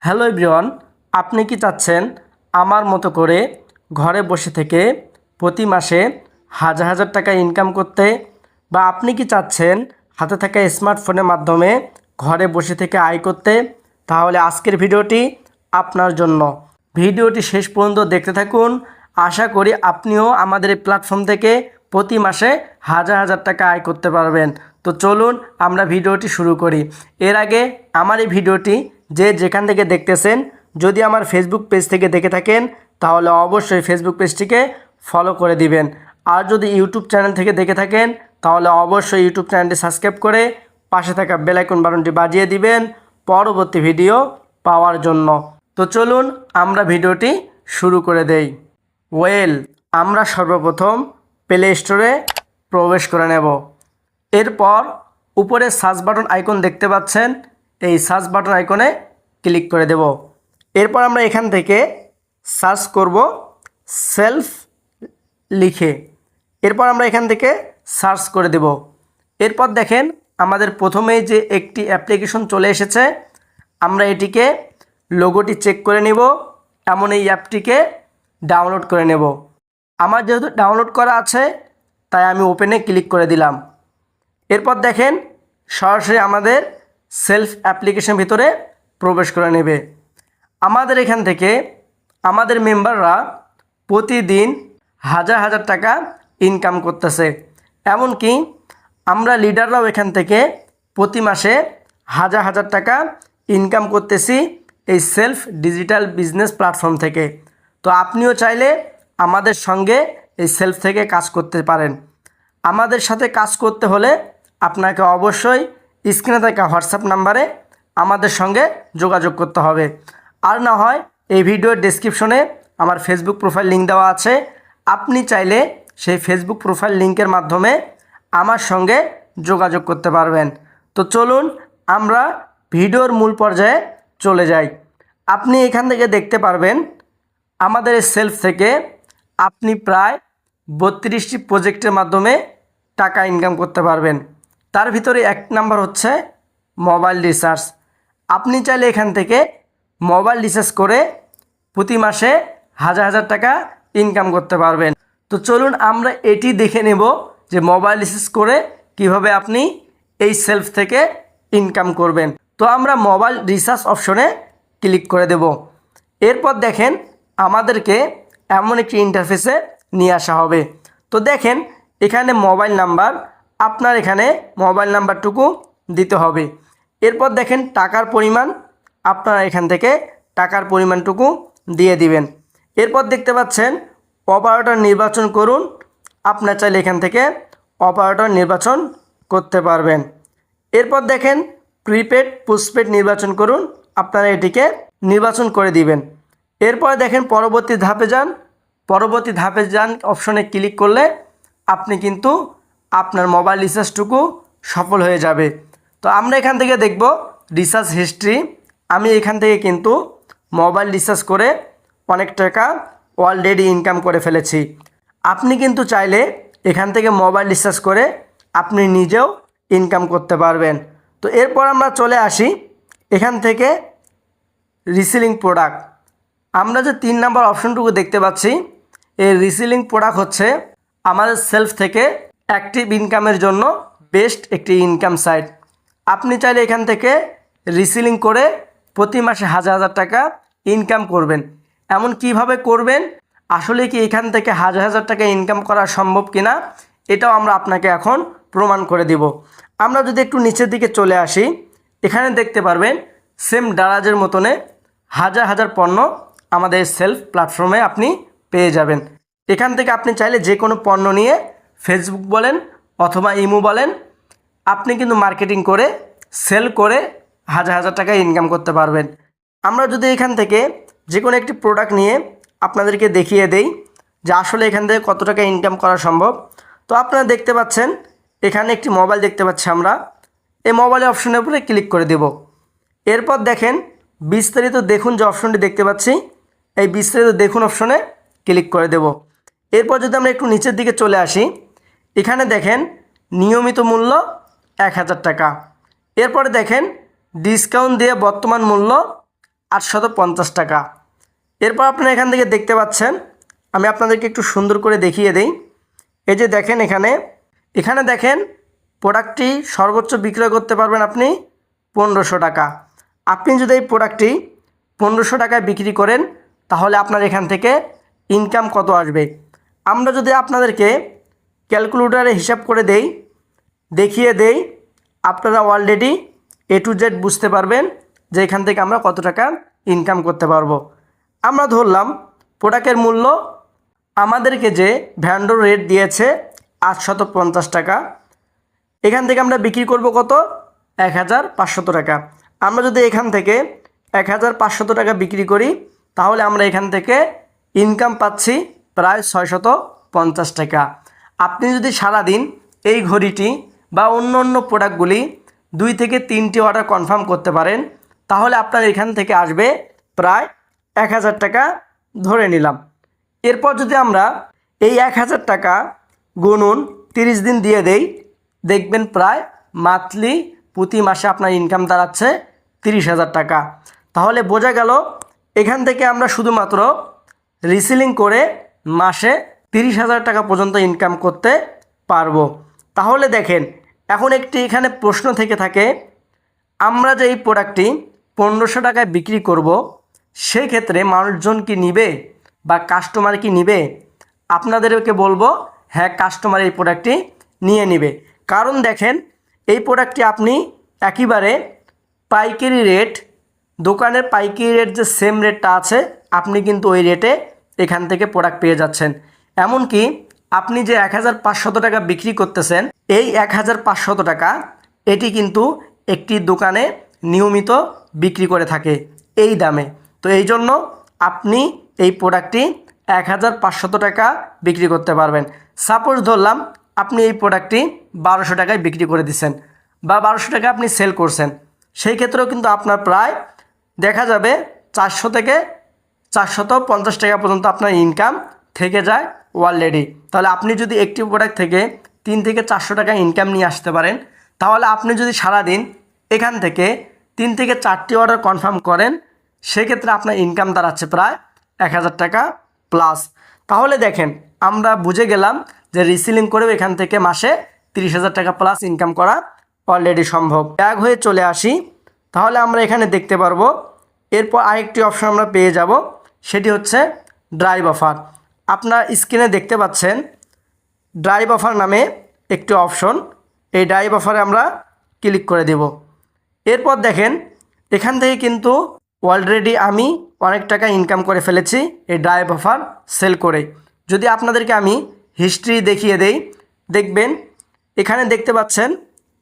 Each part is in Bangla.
হ্যালো এভরিওয়ান, আপনি কি চাচ্ছেন আমার মতো করে ঘরে বসে থেকে প্রতি মাসে হাজার হাজার টাকা ইনকাম করতে, বা আপনি কি চাচ্ছেন হাতে থাকা স্মার্টফোনের মাধ্যমে ঘরে বসে থেকে আয় করতে? তাহলে আজকের ভিডিওটি আপনার জন্য। ভিডিওটি শেষ পর্যন্ত দেখতে থাকুন। আশা করি আপনিও আমাদের এই প্ল্যাটফর্ম থেকে প্রতি মাসে হাজার হাজার টাকা আয় করতে পারবেন। তো চলুন আমরা ভিডিওটি শুরু করি। এর আগে আমার এই ভিডিওটি যে যেখান থেকে দেখতেছেন, যদি আমার ফেসবুক পেজ থেকে দেখে থাকেন তাহলে অবশ্যই ফেসবুক পেজটিকে ফলো করে দিবেন। আর যদি ইউটিউব চ্যানেল থেকে দেখে থাকেন তাহলে অবশ্যই ইউটিউব চ্যানেলটি সাবস্ক্রাইব করে পাশে থাকা বেল আইকন বাটনটি বাজিয়ে দিবেন পরবর্তী ভিডিও পাওয়ার জন্য। তো চলুন আমরা ভিডিওটি শুরু করে দেই। আমরা সর্বপ্রথম প্লে স্টোরে প্রবেশ করে নেব। এরপর উপরে সার্চ বাটন আইকন দেখতে পাচ্ছেন, এই সার্চ বাটন আইকনে ক্লিক করে দেব। এরপর আমরা এখান থেকে সার্চ করব সেলফ লিখে। এরপর আমরা এখান থেকে সার্চ করে দেব। এরপর দেখেন আমাদের প্রথমেই যে একটি অ্যাপ্লিকেশন চলে এসেছে, আমরা এটিকে লোগোটি চেক করে নিব, এমন এই অ্যাপটিকে ডাউনলোড করে নেব। আমার যেহেতু ডাউনলোড করা আছে তাই আমি ওপেনে ক্লিক করে দিলাম। এরপর দেখেন সরাসরি আমাদের সেলফ অ্যাপ্লিকেশন ভিতরে প্রবেশ করে নেবে। আমাদের এখান থেকে আমাদের মেম্বাররা প্রতিদিন হাজার হাজার টাকা ইনকাম করতেছে। এমনকি আমরা লিডাররাও এখান থেকে প্রতি মাসে হাজার হাজার টাকা ইনকাম করতেছি এই সেলফ ডিজিটাল বিজনেস প্ল্যাটফর্ম থেকে। তো আপনিও চাইলে আমাদের সঙ্গে এই সেলফ থেকে কাজ করতে পারেন। আমাদের সাথে কাজ করতে হলে আপনাকে অবশ্যই স্ক্রিনে থাকা হোয়াটসঅ্যাপ নাম্বারে আমাদের সঙ্গে যোগাযোগ করতে হবে। আর না হয় এই ভিডিওর ডেসক্রিপশনে আমার ফেসবুক প্রোফাইল লিঙ্ক দেওয়া আছে, আপনি চাইলে সেই ফেসবুক প্রোফাইল লিঙ্কের মাধ্যমে আমার সঙ্গে যোগাযোগ করতে পারবেন। তো চলুন আমরা ভিডিওর মূল পর্যায়ে চলে যাই। আপনি এখান থেকে দেখতে পারবেন আমাদের এই সেলফ থেকে আপনি প্রায় 32টি প্রজেক্টের মাধ্যমে টাকা ইনকাম করতে পারবেন। তার ভিতরে এক নাম্বার হচ্ছে মোবাইল রিচার্জ। আপনি চাইলে এখান থেকে মোবাইল রিচার্জ করে প্রতি মাসে হাজার হাজার টাকা ইনকাম করতে পারবেন। তো চলুন আমরা এটি দেখে নেব যে মোবাইল রিচার্জ করে কিভাবে আপনি এই সেলফ থেকে ইনকাম করবেন। তো আমরা মোবাইল রিচার্জ অপশনে ক্লিক করে দেব। এরপর দেখেন আমাদেরকে এমন একটি ইন্টারফেসে নিয়ে আসা হবে। তো দেখেন এখানে মোবাইল নাম্বার, আপনার এখানে মোবাইল নাম্বারটুকু দিতে হবে। এরপর দেখেন টাকার পরিমাণ, আপনারা এখান থেকে টাকার পরিমাণটুকু দিয়ে দিবেন। এরপর দেখতে পাচ্ছেন অপারেটর নির্বাচন করুন। আপনার চাইলে এখান থেকে অপারেটর নির্বাচন করতে পারবেন। এরপর দেখেন প্রিপেড পোস্টপেড নির্বাচন করুন, আপনারা এটিকে নির্বাচন করে দিবেন। এরপর দেখেন পরবর্তী ধাপে যান অপশনে ক্লিক করলে আপনি কিন্তু আপনার মোবাইল রিচার্জটুকু সফল হয়ে যাবে। তো আমরা এখান থেকে দেখব রিচার্জ হিস্ট্রি। আমি এখান থেকে কিন্তু মোবাইল রিচার্জ করে অনেক টাকা অলরেডি ইনকাম করে ফেলেছি। আপনি কিন্তু চাইলে এখান থেকে মোবাইল রিচার্জ করে আপনি নিজেও ইনকাম করতে পারবেন। তো এরপর আমরা চলে আসি এখান থেকে রিসেলিং প্রোডাক্ট। আমরা যে 3 নম্বর অপশনটুকু দেখতে পাচ্ছি, এই রিসেলিং প্রোডাক্ট হচ্ছে আমাদের সেলফ থেকে অ্যাক্টিভ ইনকামের জন্য বেস্ট একটি ইনকাম সাইট। আপনি চাইলে এখান থেকে রিসেলিং করে প্রতি মাসে হাজার হাজার টাকা ইনকাম করবেন। এমন কিভাবে করবেন, আসলে কি এখান থেকে হাজার হাজার টাকা ইনকাম করা সম্ভব কিনা, এটাও আমরা আপনাকে এখন প্রমাণ করে দিব। আমরা যদি একটু নিচের দিকে চলে আসি, এখানে দেখতে পারবেন সেম ডারাজের মতনে হাজার হাজার পণ্য আমাদের সেলফ প্ল্যাটফর্মে আপনি পেয়ে যাবেন। এখান থেকে আপনি চাইলে যে কোনো পণ্য নিয়ে ফেসবুক বলেন অথবা ইমো বলেন, আপনি কিন্তু মার্কেটিং করে সেল করে হাজার হাজার টাকা ইনকাম করতে পারবেন। আমরা যদি এখান থেকে যে কোনো একটি প্রোডাক্ট নিয়ে আপনাদেরকে দেখিয়ে দেই যে আসলে এখান থেকে কত টাকা ইনকাম করা সম্ভব। তো আপনারা দেখতে পাচ্ছেন এখানে একটি মোবাইল দেখতে পাচ্ছি, আমরা এই মোবাইলের অপশনের উপরে ক্লিক করে দেব। এরপর দেখেন বিস্তারিত দেখুন যে অপশনটি দেখতে পাচ্ছি, এই বিস্তারিত দেখুন অপশনে ক্লিক করে দেব। এরপর যদি আমরা একটু নিচের দিকে চলে আসি, এখানে দেখেন নিয়মিত মূল্য 1000 টাকা। এরপরে দেখেন ডিসকাউন্ট দিয়ে বর্তমান মূল্য 850 টাকা। এরপর আপনারা এখান থেকে দেখতে পাচ্ছেন, আমি আপনাদেরকে একটু সুন্দর করে দেখিয়ে দেই। এই যে দেখেন এখানে দেখেন প্রোডাক্টটি সর্বোচ্চ বিক্রয় করতে পারবেন আপনি 1500 টাকা। আপনি যদি এই প্রোডাক্টটি 1500 টাকায় বিক্রি করেন তাহলে আপনার এখান থেকে ইনকাম কত আসবে। আমরা যদি আপনাদেরকে ক্যালকুলেটরে হিসাব করে দেখিয়ে দেই, আপনারা অলরেডি A to Z বুঝতে পারবেন যে এখান থেকে আমরা কত টাকা ইনকাম করতে পারবো। আমরা ধরলাম প্রোডাক্টের মূল্য আমাদেরকে যে ভ্যান্ডর রেট দিয়েছে 850 টাকা, এখান থেকে আমরা বিক্রি করব কত, 1500 টাকা। আমরা যদি এখান থেকে 1500 টাকা বিক্রি করি তাহলে আমরা এখান থেকে ইনকাম পাচ্ছি প্রায় 650 টাকা। আপনি যদি সারাদিন এই ঘড়িটি বা অন্য প্রোডাক্টগুলি 2 থেকে 3টি অর্ডার কনফার্ম করতে পারেন তাহলে আপনার এখান থেকে আসবে প্রায় 1000 টাকা ধরে নিলাম। এরপর যদি আমরা এই 1000 টাকা গুণুন 30 দিন দিয়ে দেই, দেখবেন প্রায় মান্থলি প্রতি মাসে আপনার ইনকাম দাঁড়াচ্ছে 30,000 টাকা। তাহলে বোঝা গেল এখান থেকে আমরা শুধুমাত্র রিসেলিং করে মাসে 30,000 টাকা পর্যন্ত ইনকাম করতে পারবো। তাহলে দেখেন এখন একটি এখানে প্রশ্ন থেকে থাকে, আমরা যে এই প্রোডাক্টটি 1500 টাকায় বিক্রি করব সেই ক্ষেত্রে মানুষজন কি নিবে বা কাস্টমার কি নিবে? আপনাদেরকে বলবো হ্যাঁ, কাস্টমার এই প্রোডাক্টটি নিয়ে নেবে। কারণ দেখেন এই প্রোডাক্টটি আপনি একেবারে পাইকারি রেট, দোকানের পাইকারি রেট যে সেম রেটটা আছে আপনি কিন্তু ওই রেটে এখান থেকে প্রোডাক্ট পেয়ে যাচ্ছেন। এমনকি আপনি যে 1500 টাকা বিক্রি করতেছেন এই 1500 টাকা এটি কিন্তু একটি দোকানে নিয়মিত বিক্রি করে থাকে এই দামে। তো এই জন্য আপনি এই প্রোডাক্টটি 1500 টাকা বিক্রি করতে পারবেন। সাপোজ ধরলাম আপনি এই প্রোডাক্টটি 1200 টাকায় বিক্রি করে দিচ্ছেন বা 1200 টাকা আপনি সেল করছেন, সেই ক্ষেত্রেও কিন্তু আপনার প্রায় দেখা যাবে 400 থেকে 450 টাকা পর্যন্ত আপনার ইনকাম থেকে যায় অলরেডি। তাহলে আপনি যদি একটি প্রোডাক্ট থেকে 3 থেকে 400 টাকা ইনকাম নিয়ে আসতে পারেন তাহলে আপনি যদি সারাদিন এখান থেকে 3 থেকে 4টি অর্ডার কনফার্ম করেন সেক্ষেত্রে আপনার ইনকাম দাঁড়াচ্ছে প্রায় 1000 টাকা প্লাস। তাহলে দেখেন আমরা বুঝে গেলাম যে রিসেলিং করেও এখান থেকে মাসে 30,000 টাকা প্লাস ইনকাম করা অলরেডি সম্ভব। ব্যাগ হয়ে চলে আসি, তাহলে আমরা এখানে দেখতে পারবো এরপর আরেকটি অপশন আমরা পেয়ে যাব, সেটি হচ্ছে ড্রাইভ অফার। আপনার স্ক্রিনে দেখতে পাচ্ছেন ড্রাইভ অফার নামে একটি অপশন, এই ড্রাইভ অফারে আমরা ক্লিক করে দেব। এরপর দেখেন এখান থেকে কিন্তু অলরেডি আমি অনেক টাকা ইনকাম করে ফেলেছি এই ড্রাইভ অফার সেল করে। যদি আপনাদেরকে আমি হিস্ট্রি দেখিয়ে দেই, দেখবেন এখানে দেখতে পাচ্ছেন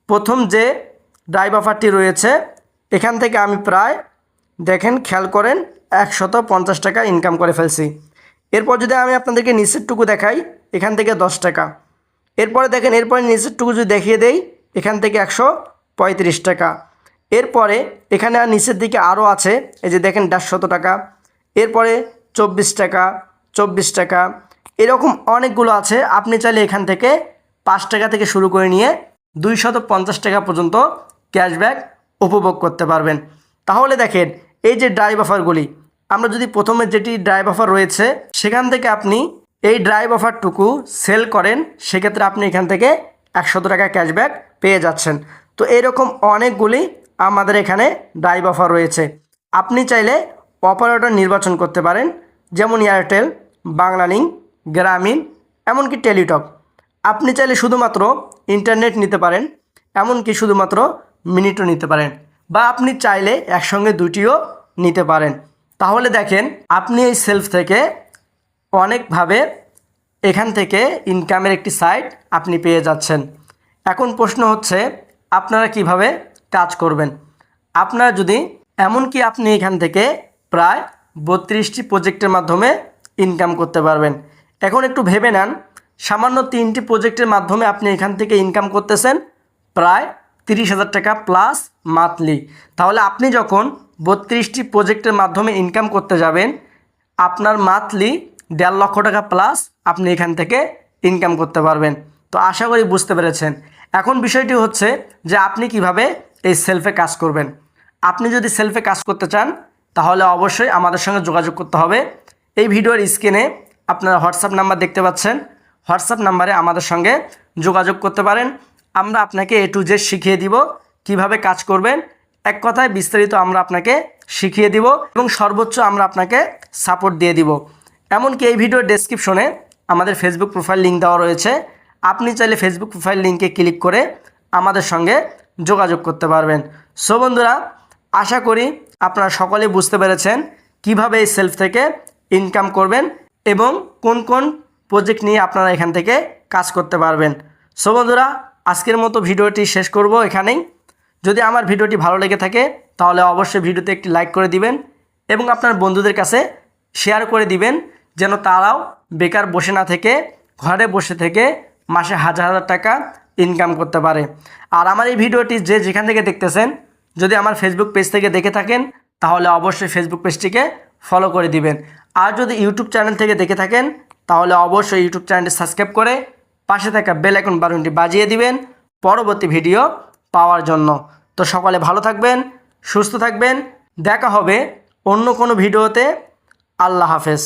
প্রথম যে ড্রাইভ অফারটি রয়েছে এখান থেকে আমি প্রায় দেখেন খেয়াল করেন 150 টাকা ইনকাম করে ফেলছি। এরপর যদি আমি আপনাদেরকে নিচেরটুকু দেখাই এখান থেকে 10 টাকা। এরপরে দেখেন এরপরে নিচেরটুকু যদি দেখিয়ে দেই এখান থেকে 135 টাকা। এরপরে এখানে আর নিচের দিকে আরও আছে, এই যে দেখেন 150 টাকা, এরপরে 24 টাকা, 24 টাকা, এরকম অনেকগুলো আছে। আপনি চাইলে এখান থেকে 5 টাকা থেকে শুরু করে নিয়ে 250 টাকা পর্যন্ত ক্যাশব্যাক উপভোগ করতে পারবেন। তাহলে দেখেন এই যে ড্রাইভ অফারগুলি, আমরা যদি প্রথমে যেটি ড্রাইভ অফার রয়েছে সেখান থেকে আপনি এই ড্রাইভ অফারটুকু সেল করেন সেক্ষেত্রে আপনি এখান থেকে 100 টাকা ক্যাশব্যাক পেয়ে যাচ্ছেন। তো এরকম অনেকগুলি আমাদের এখানে ড্রাইভ অফার রয়েছে। আপনি চাইলে অপারেটর নির্বাচন করতে পারেন, যেমন এয়ারটেল, বাংলালিংক, গ্রামীণ, এমনকি টেলিটক। আপনি চাইলে শুধুমাত্র ইন্টারনেট নিতে পারেন, এমনকি শুধুমাত্র মিনিটও নিতে পারেন, বা আপনি চাইলে একসঙ্গে দুটিও নিতে পারেন। তাহলে দেখেন আপনি এই সেলফ থেকে অনেকভাবে এখান থেকে ইনকামের একটি সাইট আপনি পেয়ে যাচ্ছেন। এখন প্রশ্ন হচ্ছে আপনারা কিভাবে কাজ করবেন। আপনারা যদি এমনকি আপনি এখান থেকে প্রায় 32টি প্রজেক্টের মাধ্যমে ইনকাম করতে পারবেন। এখন একটু ভেবে নেন, সামান্য 3টি প্রজেক্টের মাধ্যমে আপনি এখান থেকে ইনকাম করতেছেন প্রায় 30,000 টাকা প্লাস মান্থলি। তাহলে আপনি যখন 32টি প্রজেক্টের মাধ্যমে ইনকাম করতে যাবেন আপনার মান্থলি 1.5 লক্ষ টাকা প্লাস আপনি এখান থেকে ইনকাম করতে পারবেন। তো আশা করি বুঝতে পেরেছেন। এখন বিষয়টি হচ্ছে যে আপনি কিভাবে এই সেলফে কাজ করবেন। আপনি যদি সেলফে কাজ করতে চান তাহলে অবশ্যই আমাদের সঙ্গে যোগাযোগ করতে হবে। এই ভিডিওর স্ক্রিনে আপনারা হোয়াটসঅ্যাপ নাম্বার দেখতে পাচ্ছেন, হোয়াটসঅ্যাপ নাম্বারে আমাদের সঙ্গে যোগাযোগ করতে পারেন। আমরা আপনাকে A to Z শিখিয়ে দিব কিভাবে কাজ করবেন। এক কথায় বিস্তারিত আমরা আপনাকে শিখিয়ে দিব এবং সর্বোচ্চ আমরা আপনাকে সাপোর্ট দিয়ে দিব। এমনকি এই ভিডিওর ডেসক্রিপশনে আমাদের ফেসবুক প্রোফাইল লিঙ্ক দেওয়া রয়েছে। আপনি চাইলে ফেসবুক প্রোফাইল লিঙ্কে ক্লিক করে আমাদের সঙ্গে যোগাযোগ করতে পারবেন। সো বন্ধুরা, আশা করি আপনারা সকলেই বুঝতে পেরেছেন কিভাবে এই সেলফ থেকে ইনকাম করবেন এবং কোন কোন প্রজেক্ট নিয়ে আপনারা এখান থেকে কাজ করতে পারবেন। সো বন্ধুরা, আজকের মতো ভিডিওটি শেষ করব এখানেই। যদি আমার ভিডিওটি ভালো লেগে থাকে তাহলে অবশ্যই ভিডিওতে একটি লাইক করে দিবেন এবং আপনার বন্ধুদের কাছে শেয়ার করে দিবেন, যেন তারাও বেকার বসে না থেকে ঘরে বসে থেকে মাসে হাজার হাজার টাকা ইনকাম করতে পারে। আর আমার এই ভিডিওটি যে যেখান থেকে দেখতেছেন, যদি আমার ফেসবুক পেজ থেকে দেখে থাকেন তাহলে অবশ্যই ফেসবুক পেজটিকে ফলো করে দিবেন। আর যদি ইউটিউব চ্যানেল থেকে দেখে থাকেন তাহলে অবশ্যই ইউটিউব চ্যানেলটি সাবস্ক্রাইব করে পাশে থাকা বেল আইকন বাটনটি বাজিয়ে দিবেন পরবর্তী ভিডিও পাওয়ার জন্য। তো সকলে ভালো থাকবেন, সুস্থ থাকবেন, দেখা হবে অন্য কোনো ভিডিওতে। আল্লাহ হাফেজ।